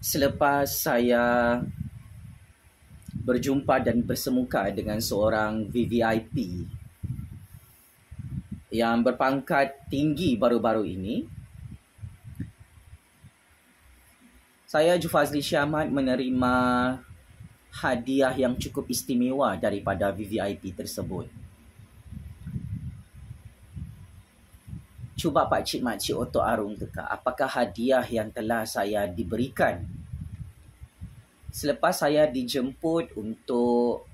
Selepas saya berjumpa dan bersemuka dengan seorang VVIP yang berpangkat tinggi baru-baru ini, saya Jufazli Shah Ahmad menerima hadiah yang cukup istimewa daripada VVIP tersebut. Cuba pakcik makcik Otok Arung teka, apakah hadiah yang telah saya diberikan selepas saya dijemput untuk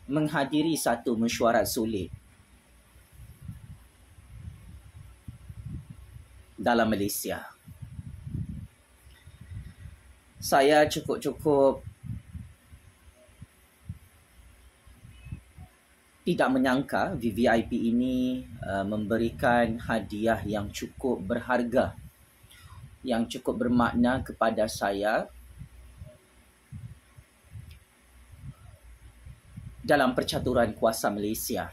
menghadiri satu mesyuarat sulit dalam Malaysia. Saya cukup-cukup tidak menyangka VVIP ini memberikan hadiah yang cukup berharga, yang cukup bermakna kepada saya dalam percaturan kuasa Malaysia.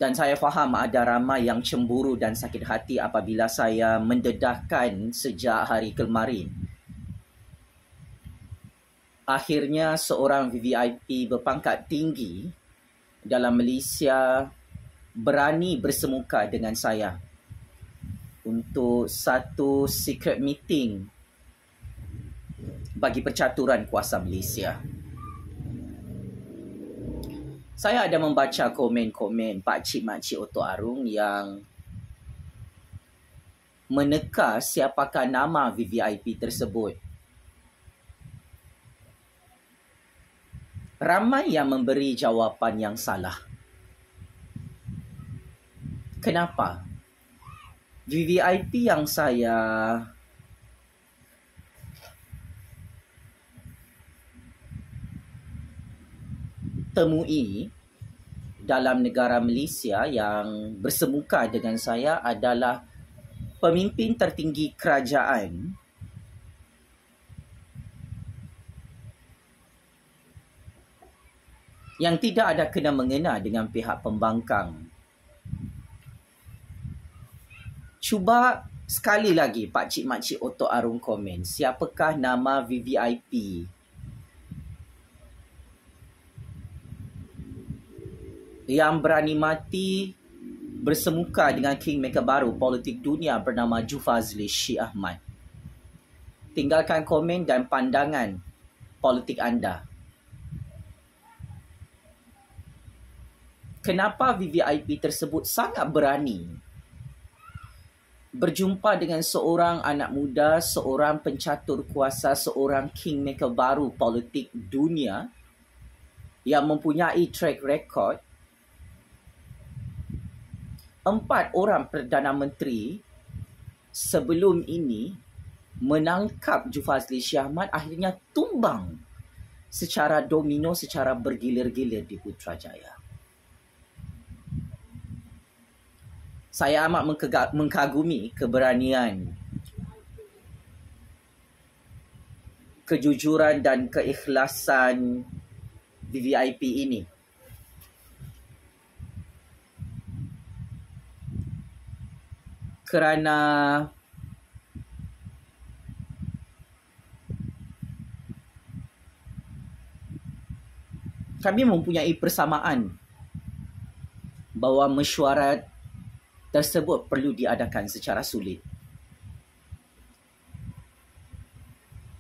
Dan saya faham ada ramai yang cemburu dan sakit hati apabila saya mendedahkan sejak hari kemarin. Akhirnya seorang VVIP berpangkat tinggi dalam Malaysia berani bersemuka dengan saya untuk satu secret meeting bagi percaturan kuasa Malaysia. Saya ada membaca komen-komen pakcik makcik Otok Arung yang meneka siapakah nama VVIP tersebut. Ramai yang memberi jawapan yang salah. Kenapa? VVIP yang saya temui dalam negara Malaysia yang bersemuka dengan saya adalah pemimpin tertinggi kerajaan yang tidak ada kena-mengena dengan pihak pembangkang. Cuba sekali lagi pakcik makcik Otok Arung komen, siapakah nama VVIP yang berani mati bersemuka dengan kingmaker baru politik dunia bernama Jufazli Shah Ahmad. Tinggalkan komen dan pandangan politik anda. Kenapa VVIP tersebut sangat berani berjumpa dengan seorang anak muda, seorang pencatur kuasa, seorang kingmaker baru politik dunia yang mempunyai track record 4 orang Perdana Menteri sebelum ini menangkap Jufazli Shah Ahmad akhirnya tumbang secara domino, secara bergilir-gilir di Putrajaya. Saya amat mengkagumi keberanian, kejujuran dan keikhlasan VVIP ini. Kerana kami mempunyai persamaan bahawa mesyuarat tersebut perlu diadakan secara sulit.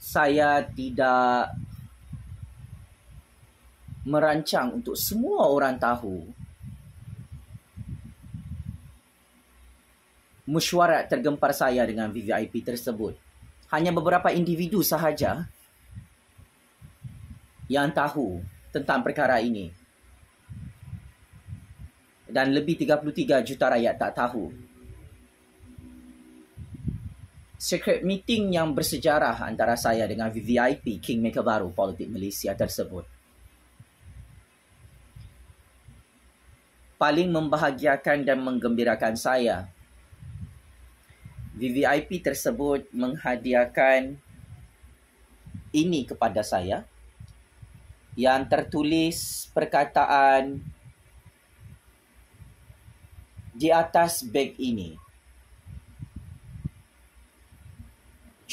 Saya tidak merancang untuk semua orang tahu mesyuarat tergempar saya dengan VVIP tersebut. Hanya beberapa individu sahaja yang tahu tentang perkara ini. Dan lebih 33 juta rakyat tak tahu. Secret meeting yang bersejarah antara saya dengan VVIP, kingmaker baru politik Malaysia tersebut, paling membahagiakan dan menggembirakan saya. VVIP tersebut menghadiahkan ini kepada saya yang tertulis perkataan di atas beg ini.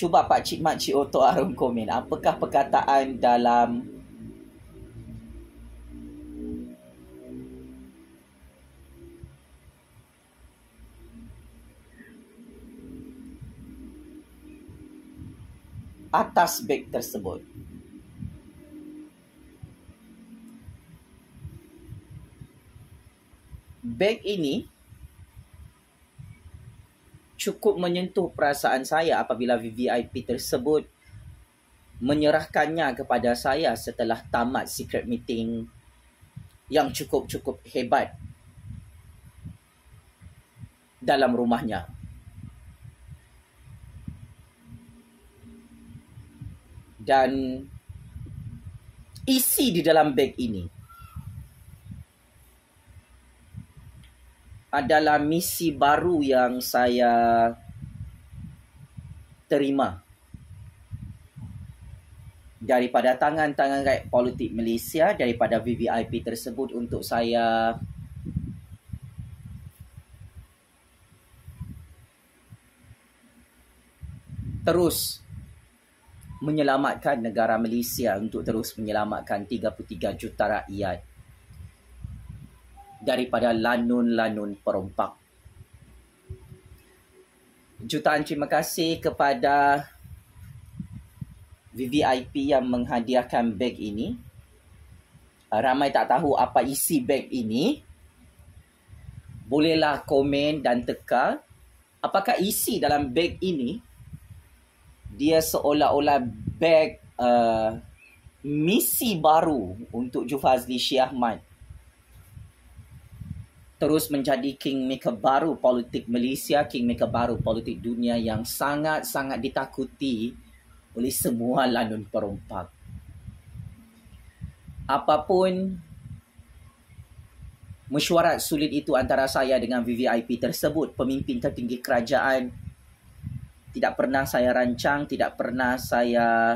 Cuba Pak Cik Mak Cik Oto Arum komen. Apakah perkataan dalam atas beg tersebut? Beg ini cukup menyentuh perasaan saya apabila VVIP tersebut menyerahkannya kepada saya setelah tamat secret meeting yang cukup hebat dalam rumahnya. Dan isi di dalam beg ini adalah misi baru yang saya terima daripada tangan-tangan rakyat politik Malaysia, daripada VVIP tersebut, untuk saya terus menyelamatkan negara Malaysia, untuk terus menyelamatkan 33 juta rakyat daripada lanun-lanun perompak. Jutaan terima kasih kepada VVIP yang menghadiahkan beg ini. Ramai tak tahu apa isi beg ini. Bolehlah komen dan teka. Apakah isi dalam beg ini? Dia seolah-olah beg misi baru untuk Jufazli Shee Ahmad terus menjadi kingmaker baru politik Malaysia, kingmaker baru politik dunia yang sangat-sangat ditakuti oleh semua lanun perompak. Apapun mesyuarat sulit itu antara saya dengan VVIP tersebut, pemimpin tertinggi kerajaan, tidak pernah saya rancang, tidak pernah saya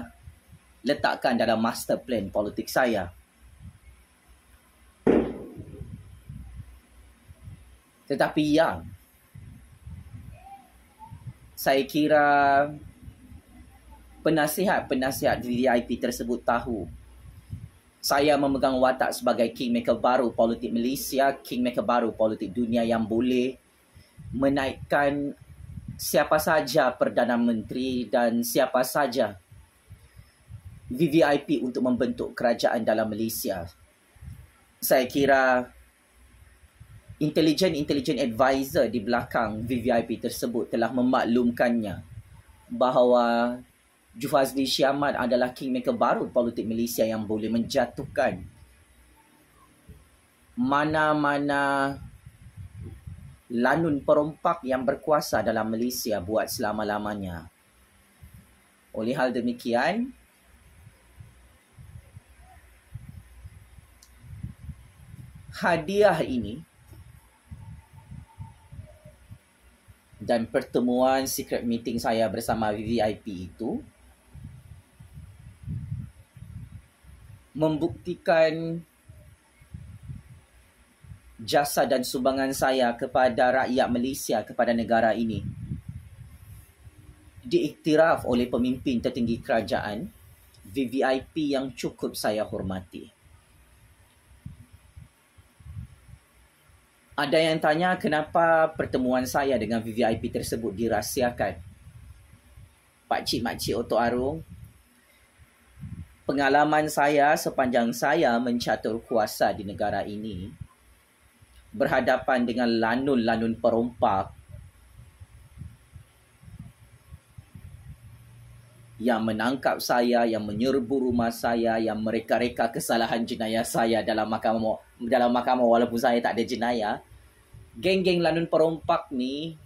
letakkan dalam master plan politik saya. Tetapi yang saya kira penasihat-penasihat VVIP tersebut tahu, saya memegang watak sebagai kingmaker baru politik Malaysia, kingmaker baru politik dunia yang boleh menaikkan siapa saja Perdana Menteri dan siapa saja VVIP untuk membentuk kerajaan dalam Malaysia. Saya kira intelijen advisor di belakang VVIP tersebut telah memaklumkannya bahawa Jufazli Shee Ahmad adalah kingmaker baru politik Malaysia yang boleh menjatuhkan mana-mana lanun perompak yang berkuasa dalam Malaysia buat selama-lamanya. Oleh hal demikian, hadiah ini dan pertemuan secret meeting saya bersama VVIP itu membuktikan jasa dan sumbangan saya kepada rakyat Malaysia, kepada negara ini, diiktiraf oleh pemimpin tertinggi kerajaan, VVIP yang cukup saya hormati. Ada yang tanya kenapa pertemuan saya dengan VVIP tersebut dirahsiakan. Pak Cik Mak Cik Oto Arum, pengalaman saya sepanjang saya mencatur kuasa di negara ini, berhadapan dengan lanun-lanun perompak yang menangkap saya, yang menyerbu rumah saya, yang mereka-reka kesalahan jenayah saya dalam mahkamah walaupun saya tak ada jenayah. Geng-geng lanun perompak ni,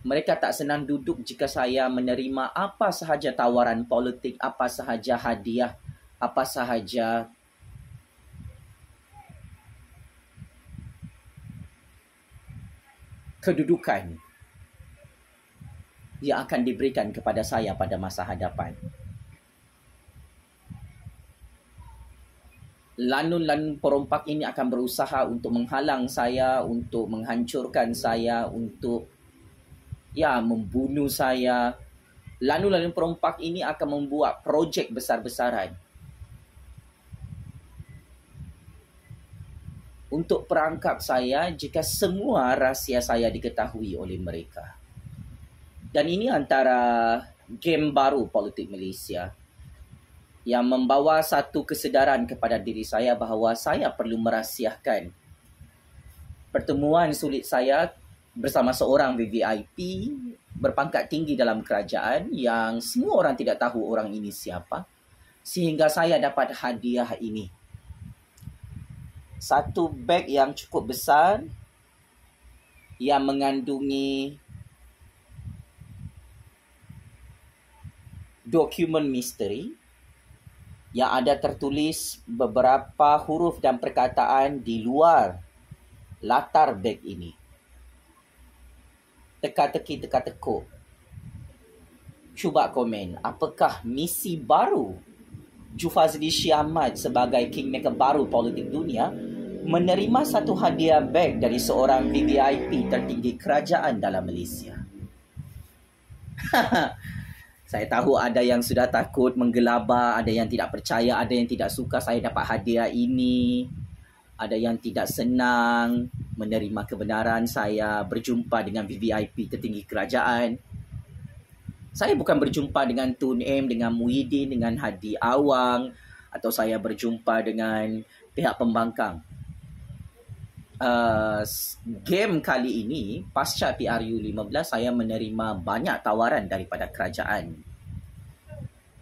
mereka tak senang duduk jika saya menerima apa sahaja tawaran politik, apa sahaja hadiah, apa sahaja kedudukan yang akan diberikan kepada saya pada masa hadapan. Lanun-lanun perompak ini akan berusaha untuk menghalang saya, untuk menghancurkan saya, untuk ya membunuh saya. Lalu perompak ini akan membuat projek besar-besaran untuk perangkap saya jika semua rahsia saya diketahui oleh mereka. Dan ini antara game baru politik Malaysia yang membawa satu kesedaran kepada diri saya bahawa saya perlu merahsiakan pertemuan sulit saya bersama seorang VVIP berpangkat tinggi dalam kerajaan yang semua orang tidak tahu orang ini siapa, sehingga saya dapat hadiah ini. Satu beg yang cukup besar yang mengandungi dokumen misteri yang ada tertulis beberapa huruf dan perkataan di luar latar beg ini. Teka-teki, teka-tekuk. Cuba komen, apakah misi baru Jufazli Shia Ahmad sebagai kingmaker baru politik dunia menerima satu hadiah beg dari seorang VVIP tertinggi kerajaan dalam Malaysia? Saya tahu ada yang sudah takut menggelabah, ada yang tidak percaya, ada yang tidak suka saya dapat hadiah ini. Ada yang tidak senang menerima kebenaran saya berjumpa dengan VVIP tertinggi kerajaan. Saya bukan berjumpa dengan Tun M, dengan Muhyiddin, dengan Hadi Awang, atau saya berjumpa dengan pihak pembangkang. Game kali ini, pasca PRU15, saya menerima banyak tawaran daripada kerajaan.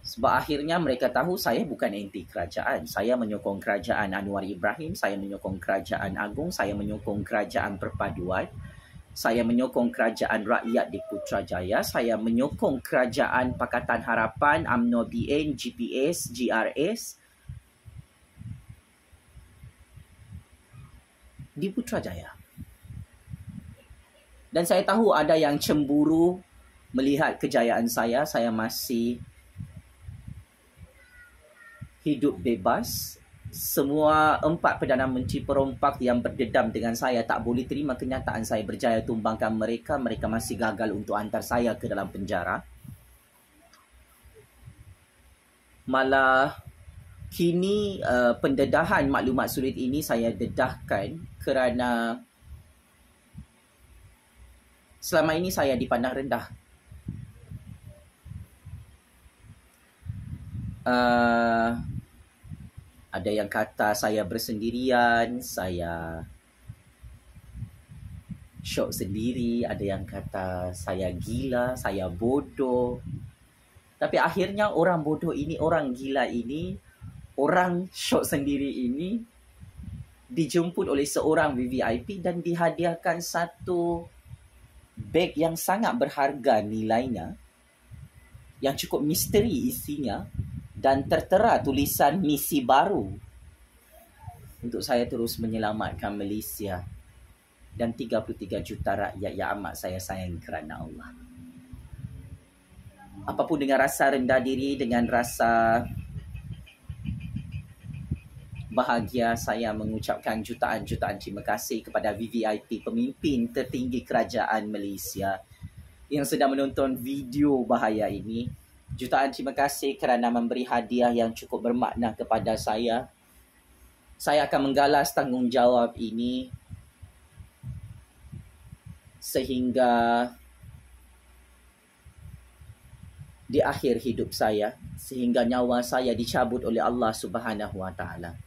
Sebab akhirnya mereka tahu saya bukan anti kerajaan. Saya menyokong kerajaan Anwar Ibrahim, saya menyokong kerajaan Agong, saya menyokong kerajaan Perpaduan, saya menyokong kerajaan rakyat di Putrajaya, saya menyokong kerajaan Pakatan Harapan, UMNO BN, GPS, GRS di Putrajaya. Dan saya tahu ada yang cemburu melihat kejayaan saya masih hidup bebas. Semua 4 Perdana Menteri perompak yang berdendam dengan saya tak boleh terima kenyataan saya berjaya tumbangkan mereka. Mereka masih gagal untuk hantar saya ke dalam penjara. Malah kini pendedahan maklumat sulit ini saya dedahkan kerana selama ini saya dipandang rendah. Ada yang kata saya bersendirian, saya syok sendiri, ada yang kata saya gila, saya bodoh. Tapi akhirnya orang bodoh ini, orang gila ini, orang syok sendiri ini dijemput oleh seorang VVIP dan dihadiahkan satu beg yang sangat berharga nilainya, yang cukup misteri isinya, dan tertera tulisan misi baru untuk saya terus menyelamatkan Malaysia dan 33 juta rakyat yang amat saya sayang kerana Allah. Apapun dengan rasa rendah diri, dengan rasa bahagia, saya mengucapkan jutaan-jutaan terima kasih kepada VVIP, pemimpin tertinggi kerajaan Malaysia yang sedang menonton video bahaya ini. Jutaan terima kasih kerana memberi hadiah yang cukup bermakna kepada saya. Saya akan menggalas tanggungjawab ini sehingga di akhir hidup saya, sehingga nyawa saya dicabut oleh Allah Subhanahu Wa Taala.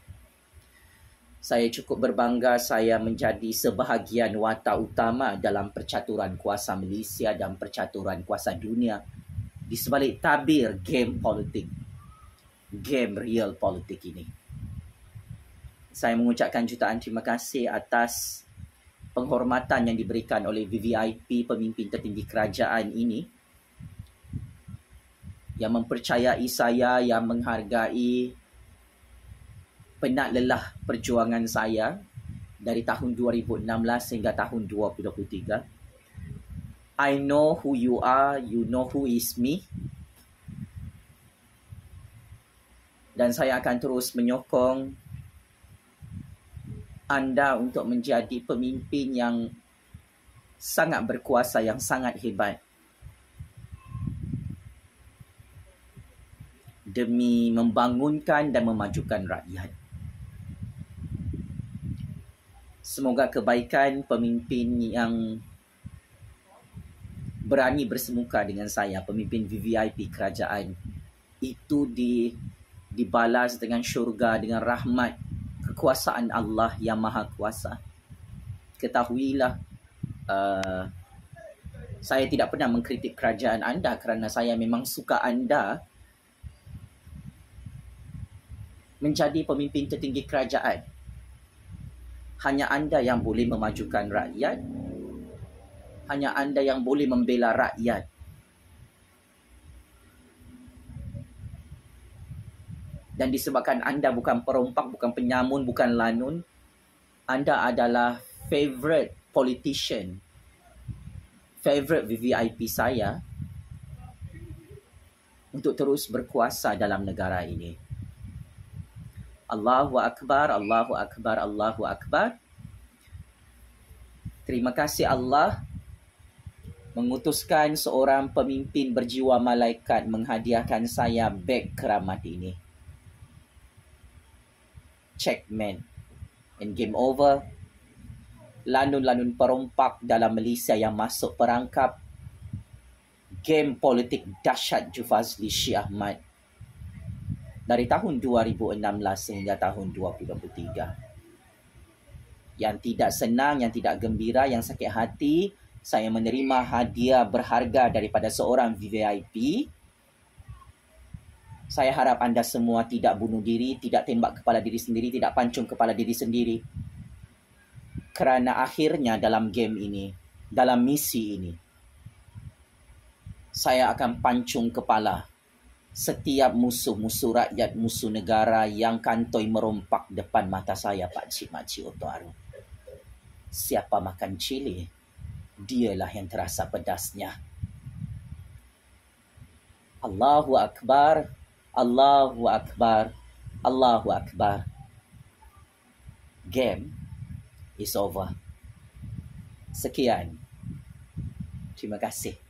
Saya cukup berbangga saya menjadi sebahagian watak utama dalam percaturan kuasa Malaysia dan percaturan kuasa dunia di sebalik tabir game politik, game real politik ini. Saya mengucapkan jutaan terima kasih atas penghormatan yang diberikan oleh VVIP, pemimpin tertinggi kerajaan ini, yang mempercayai saya, yang menghargai penat lelah perjuangan saya dari tahun 2016 hingga tahun 2023. I know who you are, you know who is me. Dan saya akan terus menyokong anda untuk menjadi pemimpin yang sangat berkuasa, yang sangat hebat demi membangunkan dan memajukan rakyat. Semoga kebaikan pemimpin yang berani bersemuka dengan saya, pemimpin VVIP kerajaan, itu dibalas dengan syurga, dengan rahmat kekuasaan Allah yang Maha Kuasa. Ketahuilah, saya tidak pernah mengkritik kerajaan anda kerana saya memang suka anda menjadi pemimpin tertinggi kerajaan. Hanya anda yang boleh memajukan rakyat. Hanya anda yang boleh membela rakyat. Dan disebabkan anda bukan perompak, bukan penyamun, bukan lanun, anda adalah favourite politician, favourite VVIP saya untuk terus berkuasa dalam negara ini. Allahu Akbar, Allahu Akbar, Allahu Akbar. Terima kasih Allah mengutuskan seorang pemimpin berjiwa malaikat menghadiahkan saya beg keramat ini. Checkmate and game over. Lanun-lanun perompak dalam Malaysia yang masuk perangkap game politik dahsyat Jufazli Syih Ahmad dari tahun 2016 sehingga tahun 2023. Yang tidak senang, yang tidak gembira, yang sakit hati, saya menerima hadiah berharga daripada seorang VVIP. Saya harap anda semua tidak bunuh diri, tidak tembak kepala diri sendiri, tidak pancung kepala diri sendiri. Kerana akhirnya dalam game ini, dalam misi ini, saya akan pancung kepala setiap musuh-musuh rakyat, musuh negara yang kantoi merompak depan mata saya, pakcik-makcik Oto-Aru. Siapa makan cili, dialah yang terasa pedasnya. Allahu Akbar, Allahu Akbar, Allahu Akbar. Game is over. Sekian. Terima kasih.